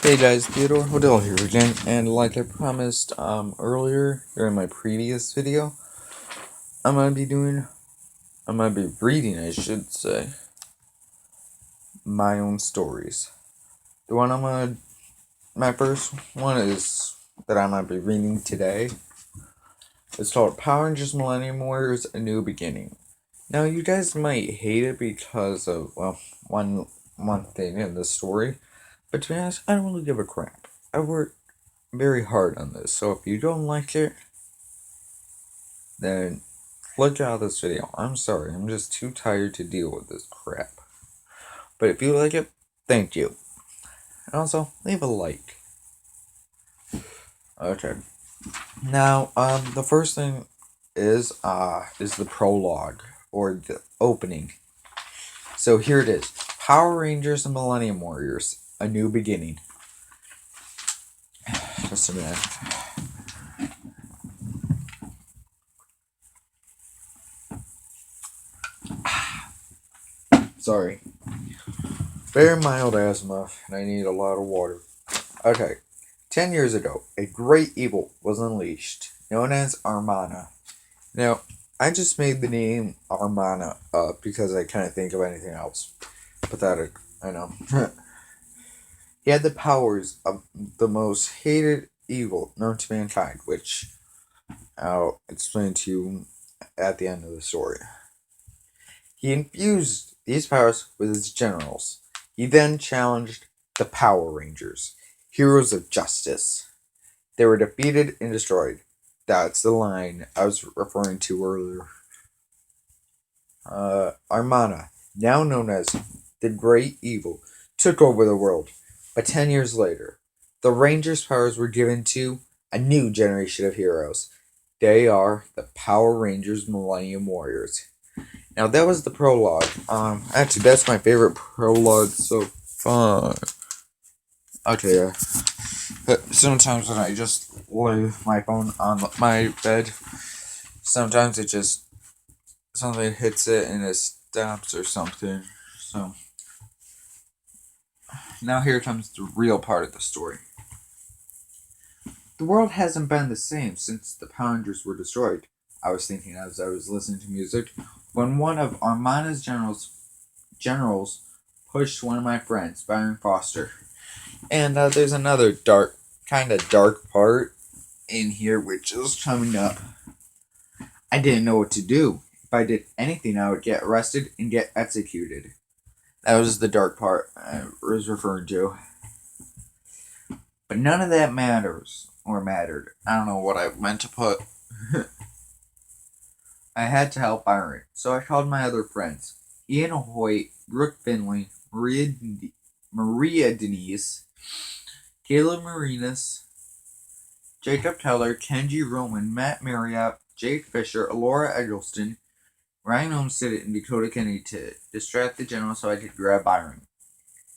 Hey guys, Theodore Hodel here again, and like I promised earlier during my previous video, I'm gonna be reading, I should say, my own stories. The one my first one is that I might be reading today. It's called Power Rangers Millennium Warriors: A New Beginning. Now you guys might hate it because of one thing in the story, but to be honest, I don't really give a crap. I worked very hard on this, so if you don't like it, then look out of this video. I'm sorry, I'm just too tired to deal with this crap. But if you like it, thank you. And also, leave a like. Okay. Now, the first thing is the prologue, or the opening. So here it is. Power Rangers and Millennium Warriors: A New Beginning. Just a minute. Sorry. Very mild asthma, and I need a lot of water. Okay. 10 years ago, a great evil was unleashed, known as Armana. Now, I just made the name Armana up because I can't think of anything else. Pathetic, I know. He had the powers of the most hated evil known to mankind, which I'll explain to you at the end of the story. He infused these powers with his generals. He then challenged the Power Rangers, heroes of justice. They were defeated and destroyed. That's the line I was referring to earlier. Armana, now known as the Great Evil, took over the world. But 10 years later, the Rangers' powers were given to a new generation of heroes. They are the Power Rangers Millennium Warriors. Now that was the prologue. Actually, that's my favorite prologue so far. Okay, but sometimes when I just lay my phone on my bed, sometimes something hits it and it stops or something. So now here comes the real part of the story. The world hasn't been the same since the Power Rangers were destroyed, I was thinking as I was listening to music, when one of Armana's generals pushed one of my friends, Byron Foster. And there's another kind of dark part in here which is coming up. I didn't know what to do. If I did anything, I would get arrested and get executed. That was the dark part I was referring to. But none of that mattered. I don't know what I meant to put. I had to help Byron, so I called my other friends. Ian Hoyt, Brooke Finley, Maria Denise, Caleb Marinas, Jacob Teller, Kenji Roman, Matt Marriott, Jake Fisher, Alora Eggleston, Ryan Olmsted, and Dakota Kennedy to distract the general so I could grab Byron.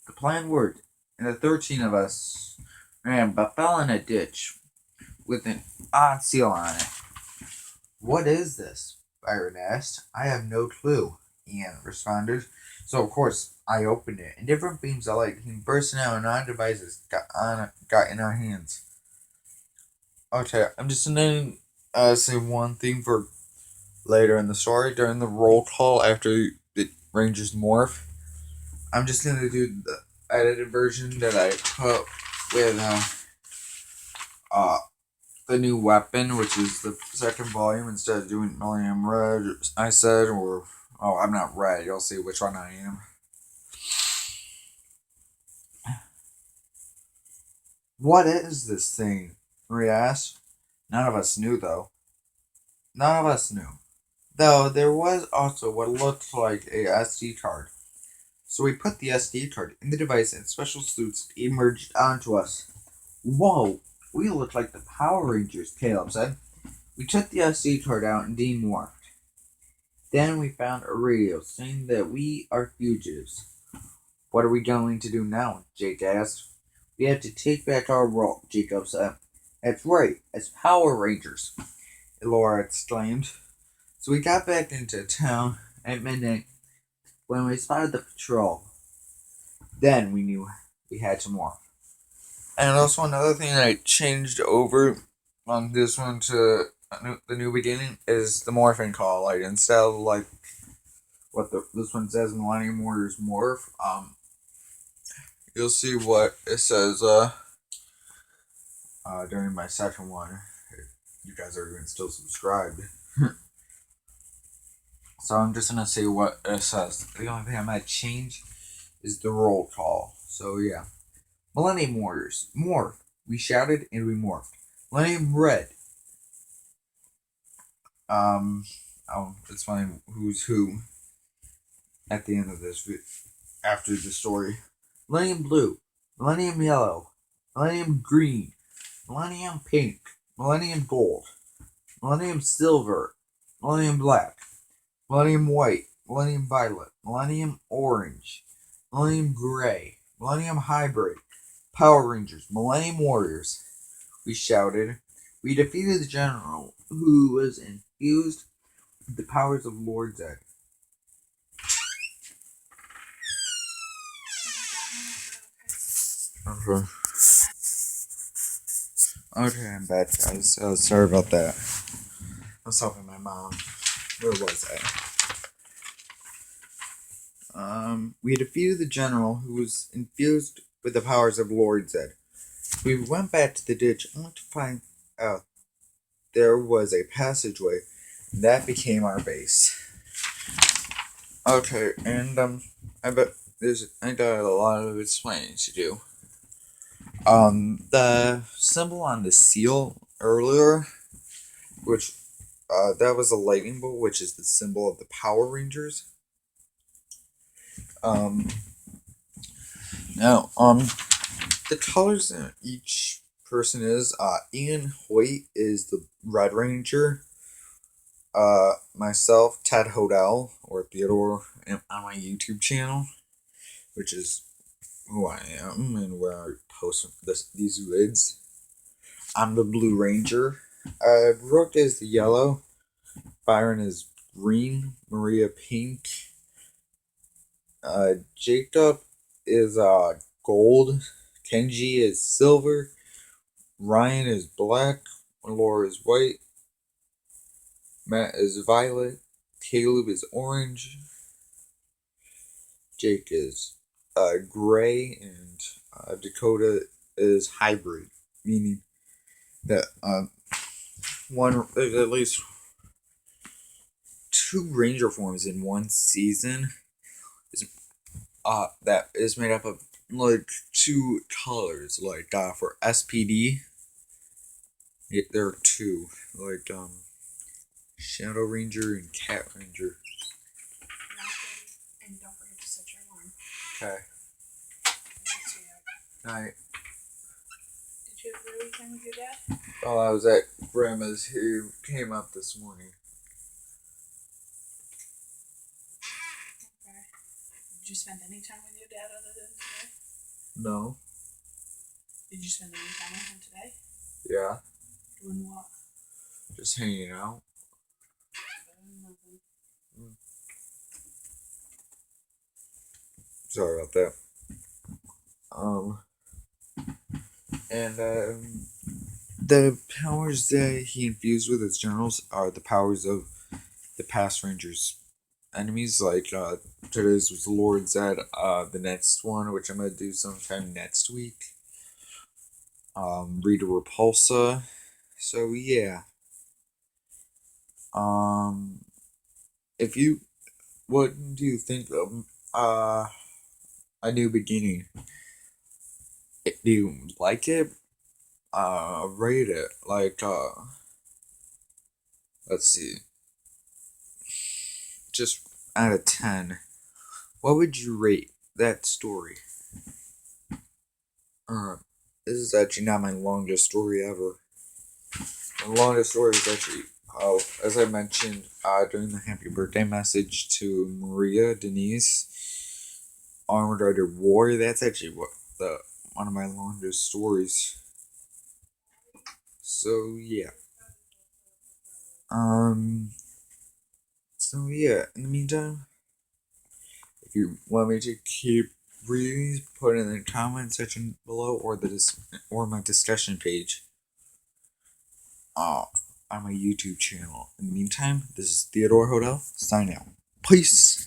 The plan worked, and the 13 of us ran but fell in a ditch with an odd seal on it. "What is this?" Byron asked. "I have no clue," Ian responded. So of course I opened it, and different beams of light came bursting out, and our devices got in our hands. Okay, I'm just gonna say one thing for later in the story during the roll call after the Rangers morph. I'm just gonna do the edited version that I put with the new weapon, which is the second volume, instead of doing Millennium Red, I said, or I'm not red. You'll see which one I am. "What is this thing?" Maria asked. None of us knew, though. Though there was also what looked like a SD card. So we put the SD card in the device and special suits emerged onto us. "Whoa, we look like the Power Rangers," Caleb said. We took the SD card out and demorphed. Then we found a radio saying that we are fugitives. "What are we going to do now?" Jake asked. "We have to take back our role," Jacob said. "That's right, as Power Rangers," Laura exclaimed. So we got back into town at midnight when we spotted the patrol. Then we knew we had to morph. And also another thing I changed over on this one to the new beginning is the morphing call. Like instead of like what this one says, Millennium Warriors morph. You'll see what it says. During my second one, if you guys are even still subscribed. So I'm just gonna say what it says. The only thing I might change is the roll call. So yeah. Millennium Warriors. Morph. We shouted and we morphed. Millennium Red. It's funny who's who at the end of this after the story. Millennium Blue. Millennium Yellow. Millennium Green. Millennium Pink. Millennium Gold. Millennium Silver. Millennium Black. Millennium White. Millennium Violet. Millennium Orange. Millennium Gray. Millennium Hybrid. Power Rangers. Millennium Warriors. We shouted. We defeated the general, who was infused with the powers of Lord Zed. Okay. Okay, I'm bad, guys. Sorry about that. I was helping my mom. Where was I? We defeated the general, who was infused with the powers of Lord Zed. We went back to the ditch only to find out there was a passageway, and that became our base. Okay, and I bet I got a lot of explaining to do. The symbol on the seal earlier, which that was a lightning bolt, which is the symbol of the Power Rangers. Now, the colors that each person is, Ian Hoyt is the Red Ranger. Myself, Ted Hodel, or Theodore, on my YouTube channel, which is who I am and where I post these vids. I'm the Blue Ranger. Brooke is the yellow. Byron is green. Maria pink. Jacob is gold. Kenji is silver. Ryan is black. Laura is white. Matt is violet. Caleb is orange. Jake is gray, and Dakota is hybrid, meaning that there's at least 2 ranger forms in one season. That is made up of like 2 colors. Like for SPD, there are 2, like Shadow Ranger and Cat Ranger. And don't forget to set your alarm. Okay. Night. Did you have a really time with your dad? Oh, I was at Grandma's. He came up this morning. Okay. Did you spend any time with your dad other than today? No. Did you spend any time with him today? Yeah. Doing what? Just hanging out. Sorry about that. And the powers that he infused with his generals are the powers of the past Rangers' enemies. Like today's was Lord Zed. The next one, which I'm gonna do sometime next week. Rita Repulsa. So yeah. What do you think of A New Beginning? Do you like it? Rate it like let's see, just out of 10, what would you rate that story? This is actually not my longest story ever. The longest story is actually, as I mentioned during the happy birthday message to Maria Denise, Armored Rider War. That's actually one of my longest stories. So yeah. So yeah. In the meantime, if you want me to keep please put in the comment section below or my discussion page on my YouTube channel. In the meantime, this is Theodore Hodel signing out. Peace.